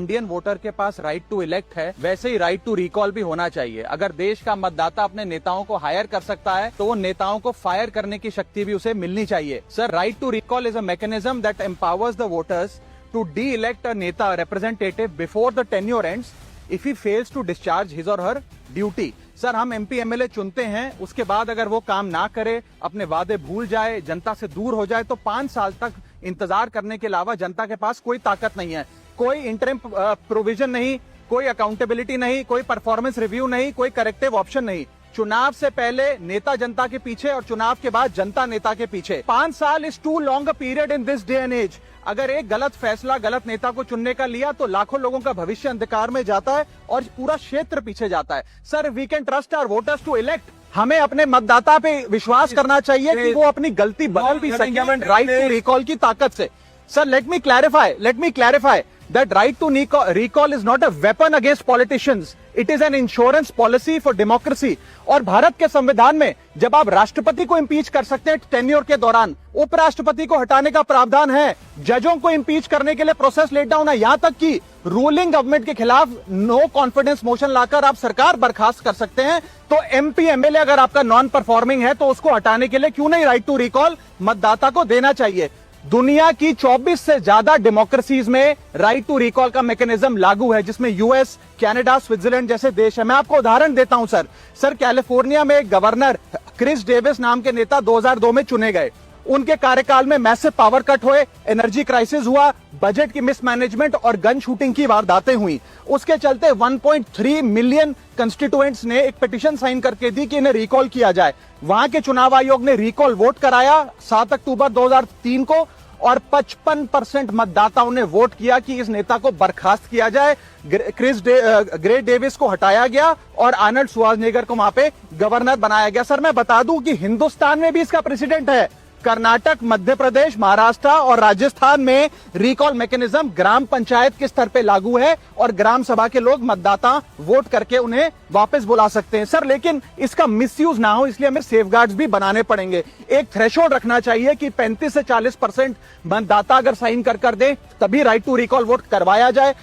Indian voter के पास right to elect है, वैसे ही राइट टू रिकॉल भी होना चाहिए। अगर देश का मतदाता अपने नेताओं को हायर कर सकता है तो वो नेताओं को फायर करने की शक्ति भी उसे मिलनी चाहिए। Sir, right to recall is a mechanism that empowers the voters to de-elect a neta representative before the tenure ends if he fails to discharge his or her duty। Sir, हम MP MLA चुनते हैं, उसके बाद अगर वो काम ना करे, अपने वादे भूल जाए, जनता से दूर हो जाए, तो 5 साल तक इंतजार करने के अलावा जनता के पास कोई ताकत नहीं है। कोई इंटरिम प्रोविजन नहीं, कोई अकाउंटेबिलिटी नहीं, कोई परफॉर्मेंस रिव्यू नहीं, कोई करेक्टिव ऑप्शन नहीं। चुनाव से पहले नेता जनता के पीछे और चुनाव के बाद जनता नेता के पीछे। 5 साल is too long a period in this day and age. अगर एक गलत फैसला गलत नेता को चुनने का लिया तो लाखों लोगों का भविष्य अंधकार में जाता है और पूरा क्षेत्र पीछे जाता है। Sir, we can trust our voters to elect. हमें अपने मतदाता पे विश्वास करना चाहिए कि वो अपनी गलती बदल भी सके राइट टू रिकॉल की ताकत से। Sir, let me clarify that right to recall is not a weapon against politicians, it is an insurance policy for democracy। और भारत के संविधान में जब आप राष्ट्रपति को इंपीच कर सकते हैं टेन्योर के दौरान, उपराष्ट्रपति को हटाने का प्रावधान है, जजों को इंपीच करने के लिए प्रोसेस लेट डाउन है, यहां तक कि रूलिंग गवर्नमेंट के खिलाफ नो कॉन्फिडेंस मोशन लाकर आप सरकार बर्खास्त कर सकते हैं। तो एमपी एमएलए अगर आपका नॉन परफॉर्मिंग है तो उसको हटाने के लिए क्यों नहीं राइट टू रिकॉल मतदाता को देना चाहिए। दुनिया की 24 से ज्यादा डेमोक्रेसीज में राइट टू रिकॉल का मैकेनिज्म लागू है, जिसमें यूएस, कनाडा, स्विट्जरलैंड जैसे देश है। मैं आपको उदाहरण देता हूं सर, कैलिफोर्निया में एक गवर्नर क्रिस डेविस नाम के नेता 2002 में चुने गए। उनके कार्यकाल में मैसिव पावर कट हुए, एनर्जी क्राइसिस हुआ, बजट की मिसमैनेजमेंट और गन शूटिंग की वारदातें हुई। उसके चलते 1.3 मिलियन कंस्टिट्यूएंट्स ने एक पिटीशन साइन करके दी कि इन्हें रिकॉल किया जाए। वहां के चुनाव आयोग ने रिकॉल वोट कराया 7 अक्टूबर 2003 को और 55% मतदाताओं ने वोट किया कि इस नेता को बर्खास्त किया जाए। ग्रे डेविस को हटाया गया और आर्नल्ड श्वार्ज़नेगर को वहां पे गवर्नर बनाया गया। सर, मैं बता दूं कि हिंदुस्तान में भी इसका प्रेसिडेंट है। कर्नाटक, मध्य प्रदेश, महाराष्ट्र और राजस्थान में रिकॉल मैकेनिज्म ग्राम पंचायत के स्तर पे लागू है और ग्राम सभा के लोग मतदाता वोट करके उन्हें वापस बुला सकते हैं। सर, लेकिन इसका मिसयूज ना हो इसलिए हमें सेफगार्ड्स भी बनाने पड़ेंगे। एक थ्रेशोल्ड रखना चाहिए कि 35 से 40% मतदाता अगर साइन कर दे तभी राइट टू रिकॉल वोट करवाया जाए।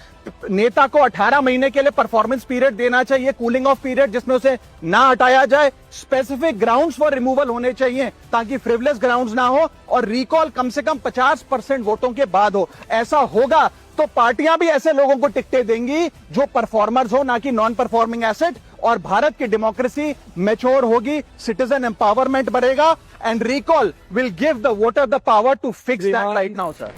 नेता को 18 महीने के लिए परफॉर्मेंस पीरियड देना चाहिए, कूलिंग ऑफ पीरियड, जिसमें उसे ना हटाया जाए। स्पेसिफिक ग्राउंड्स फॉर रिमूवल होने चाहिए ताकि फ्रिवलेस ग्राउंड्स ना हो और रिकॉल कम से कम 50% वोटों के बाद हो। ऐसा होगा तो पार्टियां भी ऐसे लोगों को टिकटें देंगी जो परफॉर्मर्स हो, ना कि नॉन परफॉर्मिंग एसेट, और भारत की डेमोक्रेसी मैच्योर होगी, सिटीजन एम्पावरमेंट बढ़ेगा and recall will give the voter the power to fix that right now. Sir,